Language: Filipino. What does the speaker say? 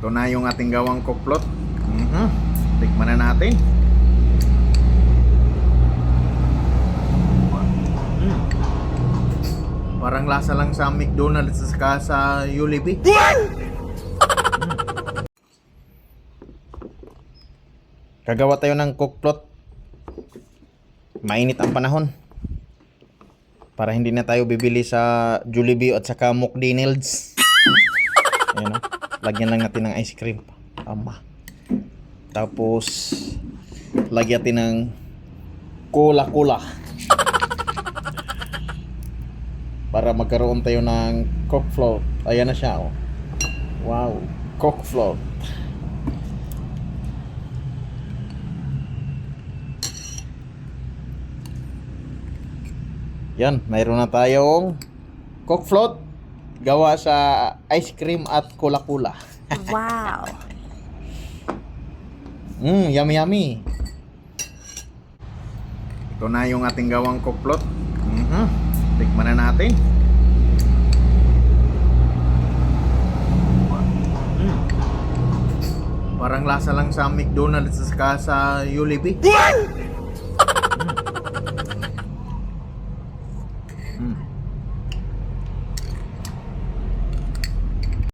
Ito na yung ating gawang kuklot. Tikman na natin. Parang lasa lang sa McDonald's saka sa Jollibee. Kagawa tayo ng kuklot. Mainit ang panahon. Para hindi na tayo bibili sa Jollibee at saka McDonald's. Ayan o. Lagyan lang natin ng ice cream. Tama. Tapos lagyan natin ng cola-cola. Para magkaroon tayo ng Coke float. Ayan na siya oh. Wow, Coke float. Yan, mayroon na tayong Coke float gawa sa ice cream at cola-cola. Wow. Yummy yummy. Ito na yung ating gawang Coke float. Tikman na natin. Parang lasa lang sa McDonald's saka sa Jollibee.